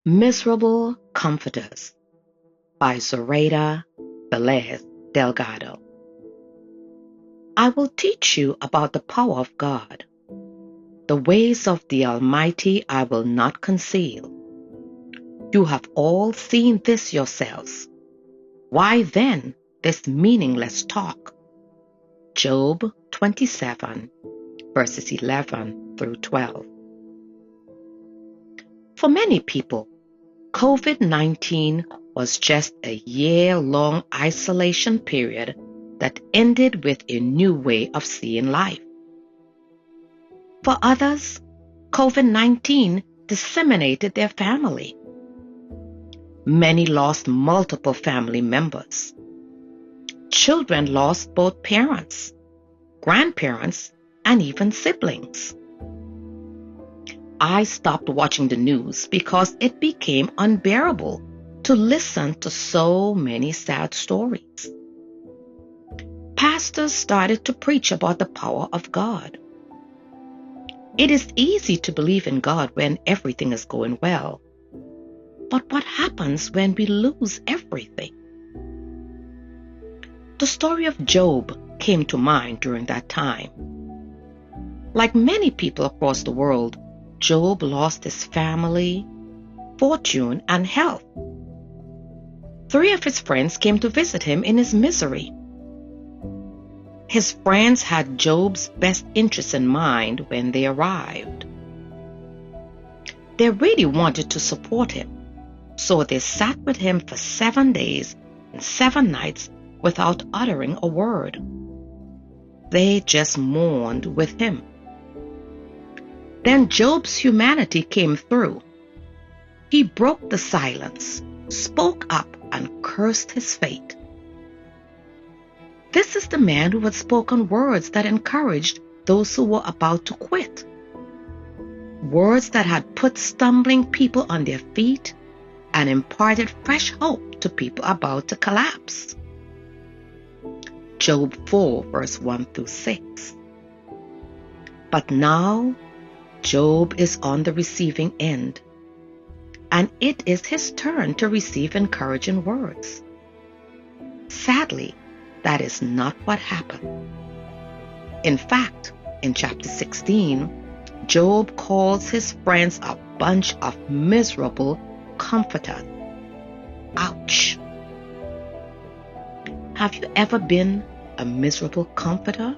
Miserable Comforters by Zoraida Velez-Delgado. I will teach you about the power of God. The ways of the Almighty I will not conceal. You have all seen this yourselves. Why then this meaningless talk? Job 27, verses 11 through 12. For many people, COVID-19 was just a year-long isolation period that ended with a new way of seeing life. For others, COVID-19 disseminated their family. Many lost multiple family members. Children lost both parents, grandparents, and even siblings. I stopped watching the news because it became unbearable to listen to so many sad stories. Pastors started to preach about the power of God. It is easy to believe in God when everything is going well. But what happens when we lose everything? The story of Job came to mind during that time. Like many people across the world, Job lost his family, fortune, and health. 3 of his friends came to visit him in his misery. His friends had Job's best interests in mind when they arrived. They really wanted to support him, so they sat with him for 7 days and 7 nights without uttering a word. They just mourned with him. Then Job's humanity came through. He broke the silence, spoke up, and cursed his fate. This is the man who had spoken words that encouraged those who were about to quit. Words that had put stumbling people on their feet and imparted fresh hope to people about to collapse. Job 4, verse 1 through 6. But now, Job is on the receiving end, and it is his turn to receive encouraging words. Sadly, that is not what happened. In fact, in chapter 16, Job calls his friends a bunch of miserable comforters. Ouch! Have you ever been a miserable comforter?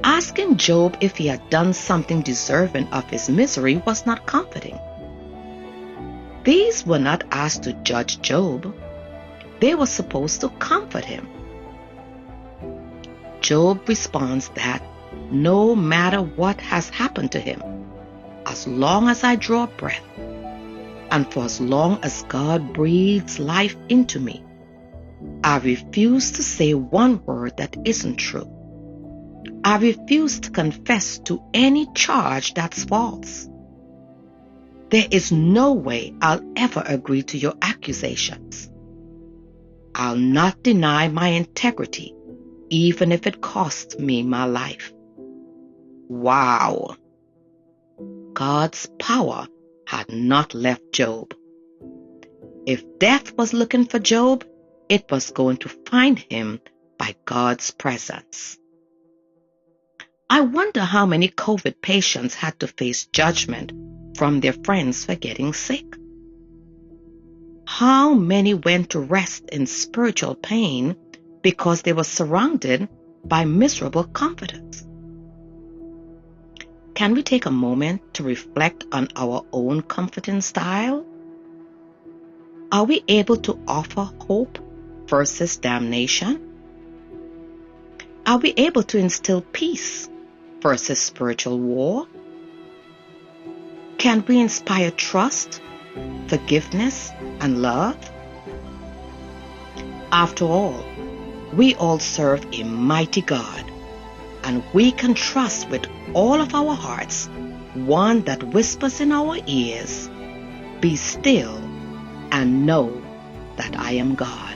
Asking Job if he had done something deserving of his misery was not comforting. These were not asked to judge Job. They were supposed to comfort him. Job responds that no matter what has happened to him, as long as I draw breath, and for as long as God breathes life into me, I refuse to say one word that isn't true. I refuse to confess to any charge that's false. There is no way I'll ever agree to your accusations. I'll not deny my integrity, even if it costs me my life. Wow! God's power had not left Job. If death was looking for Job, it was going to find him by God's presence. I wonder how many COVID patients had to face judgment from their friends for getting sick. How many went to rest in spiritual pain because they were surrounded by miserable comforters? Can we take a moment to reflect on our own comforting style? Are we able to offer hope versus damnation? Are we able to instill peace versus spiritual war? Can we inspire trust, forgiveness, and love? After all, we all serve a mighty God, and we can trust with all of our hearts one that whispers in our ears, "Be still and know that I am God."